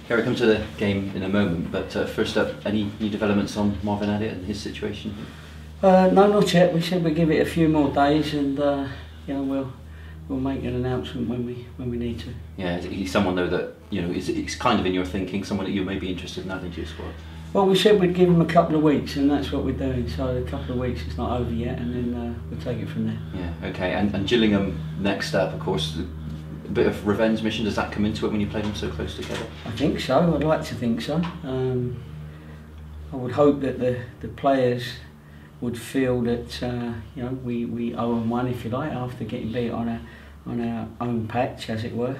Gary, come to the game in a moment, but first up, any new developments on Marvin Elliott and his situation? No, not yet. We said we'd give it a few more days, and we'll make an announcement when we need to. Yeah, he's someone though that is kind of in your thinking, someone that you may be interested in adding to your squad. Well, we said we'd give him a couple of weeks, and that's what we're doing. So a couple of weeks, it's not over yet, and then we'll take it from there. Yeah, okay. And Gillingham next up, of course. A bit of revenge mission, does that come into it when you play them so close together? I think so. I'd like to think so. I would hope that the players would feel that we owe them one, if you like, after getting beat on our own patch, as it were.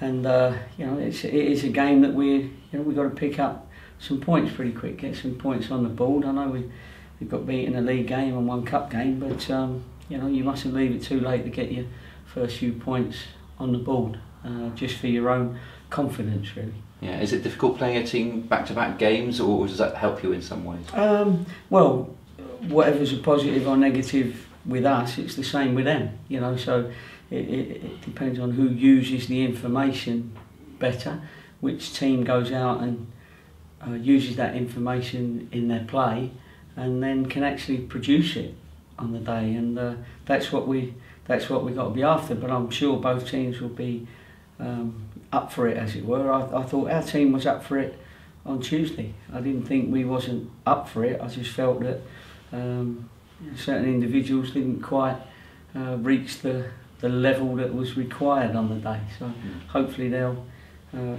It is a game that we've got to pick up some points pretty quick, get some points on the board. I know we've got beat in a league game and one cup game, but you mustn't leave it too late to get your first few points on the board, just for your own confidence, really. Yeah, is it difficult playing a team back-to-back games, or does that help you in some ways? Well, whatever's a positive or negative with us, it's the same with them. So it depends on who uses the information better, which team goes out and uses that information in their play, and then can actually produce it on the day. And that's what we've got to be after. But I'm sure both teams will be up for it, as it were. I thought our team was up for it on Tuesday. I didn't think we wasn't up for it. I just felt that certain individuals didn't quite reach the level that was required on the day. So hopefully they'll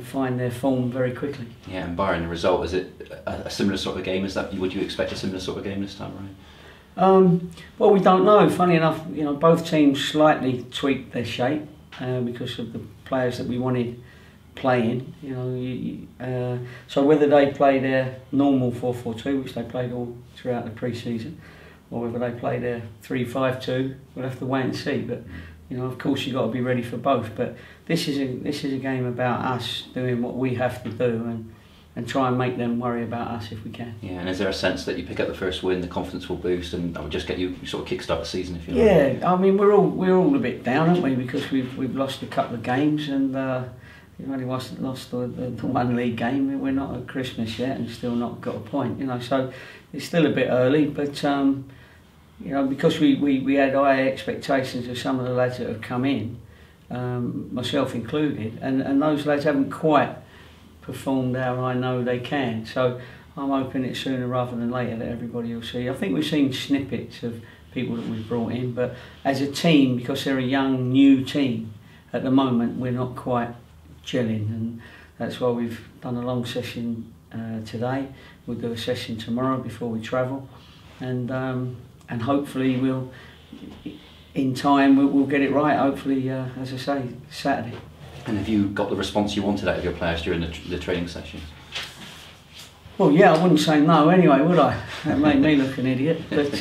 find their form very quickly. Yeah, and barring the result, is it a similar sort of game? Would you expect a similar sort of game this time around? Well, we don't know. Funny enough, both teams slightly tweaked their shape because of the players that we wanted playing. So whether they play their normal 4-4-2, which they played all throughout the pre-season, or whether they play their 3-5-2, we'll have to wait and see. But of course, you've got to be ready for both. But this is a game about us doing what we have to do and try and make them worry about us if we can. Yeah, and is there a sense that you pick up the first win, the confidence will boost, and that will just get you sort of kick-start the season, if you like? Yeah, I mean we're all a bit down, aren't we? Because we've lost a couple of games, and we've only lost the one league game. We're not at Christmas yet, and still not got a point. So it's still a bit early, but because we had high expectations of some of the lads that have come in, myself included, and those lads haven't quite performed how I know they can. So I'm hoping it's sooner rather than later that everybody will see. I think we've seen snippets of people that we've brought in, but as a team, because they're a young, new team, at the moment we're not quite gelling, and that's why we've done a long session today. We'll do a session tomorrow before we travel, and hopefully in time we'll get it right. Hopefully, as I say, Saturday. And have you got the response you wanted out of your players during the training sessions? Well, yeah, I wouldn't say no anyway, would I? That made me look an idiot. But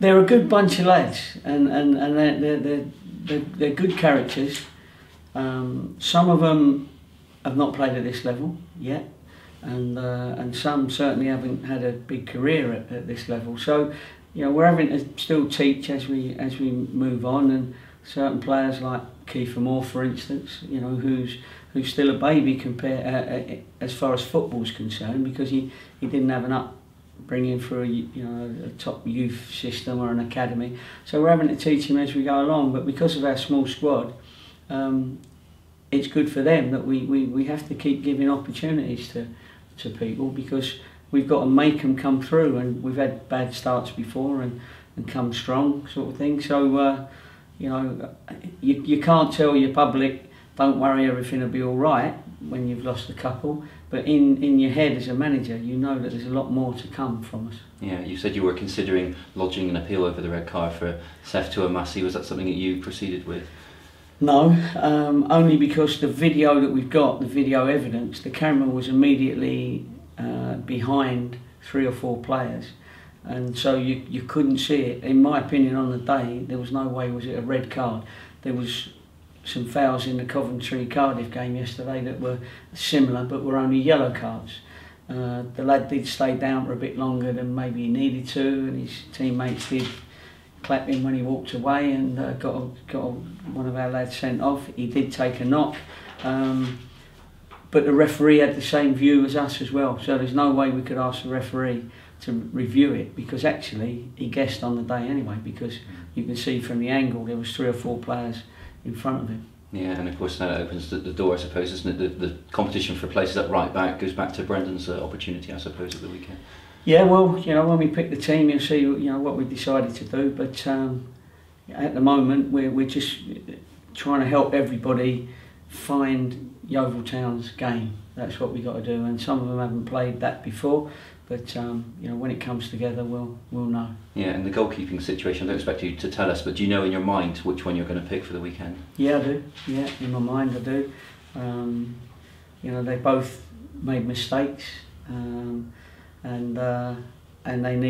they're a good bunch of lads, and they're good characters. Some of them have not played at this level yet, and some certainly haven't had a big career at this level. So, we're having to still teach as we move on, and certain players like Gaffer, for instance, who's still a baby as far as football's concerned, because he didn't have an upbringing through a top youth system or an academy. So we're having to teach him as we go along. But because of our small squad, it's good for them that we have to keep giving opportunities to people, because we've got to make them come through, and we've had bad starts before and come strong, sort of thing. So you can't tell your public, don't worry, everything will be all right, when you've lost a couple. But in your head as a manager, you know that there's a lot more to come from us. Yeah, you said you were considering lodging an appeal over the red card for Seth Tuamasi. Was that something that you proceeded with? No, only because the video that we've got, the video evidence, the camera was immediately behind 3 or 4 players. And so you couldn't see it. In my opinion, on the day, there was no way was it a red card. There was some fouls in the Coventry-Cardiff game yesterday that were similar, but were only yellow cards. The lad did stay down for a bit longer than maybe he needed to, and his teammates did clap him when he walked away, and got one of our lads sent off. He did take a knock, But the referee had the same view as us as well, so there's no way we could ask the referee to review it, because actually he guessed on the day anyway, because you can see from the angle there was 3 or 4 players in front of him. Yeah, and of course that opens the door, I suppose, isn't it? The competition for places at right back goes back to Brendan's opportunity, I suppose, at the weekend. Yeah, well, you know, when we pick the team, you'll see, you know, what we decided to do. But at the moment, we're just trying to help everybody find Yeovil Town's game. That's what we got to do. And some of them haven't played that before. But you know, when it comes together, we'll know. Yeah, and the goalkeeping situation, I don't expect you to tell us, but do you know in your mind which one you're going to pick for the weekend? Yeah, I do. Yeah, in my mind I do. You know, they both made mistakes, and they need